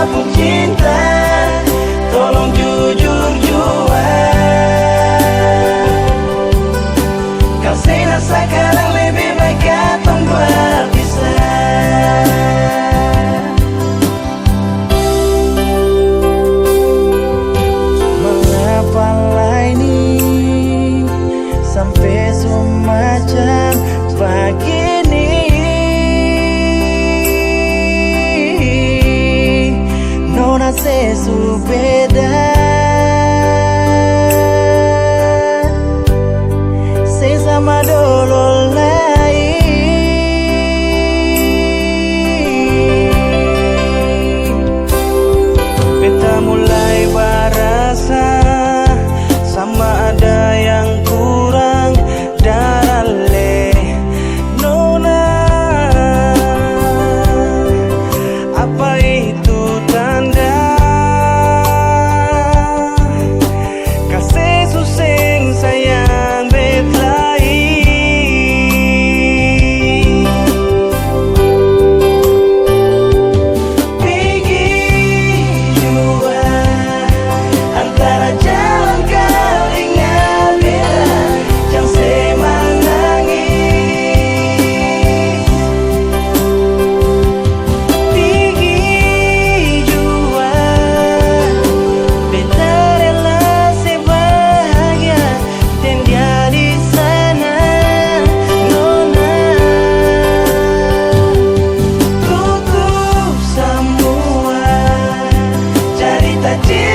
pun cinta, tolong jujur jua. Kau saya sekarang lebih baik katong berpisah. Mengapa ini sampai semacam begini? Nona sesubeda, sesama dolo lain. Beta mulai berasa sama ada yang kurang darale. Nona, apa itu tanda kasih suseng sayang betlai? Pergi jua antara jalan kau ingat bela, jangan semanangis. Pergi jua, beta rela sebahagia dan dia di sana. Nona, tutup semua cerita cinta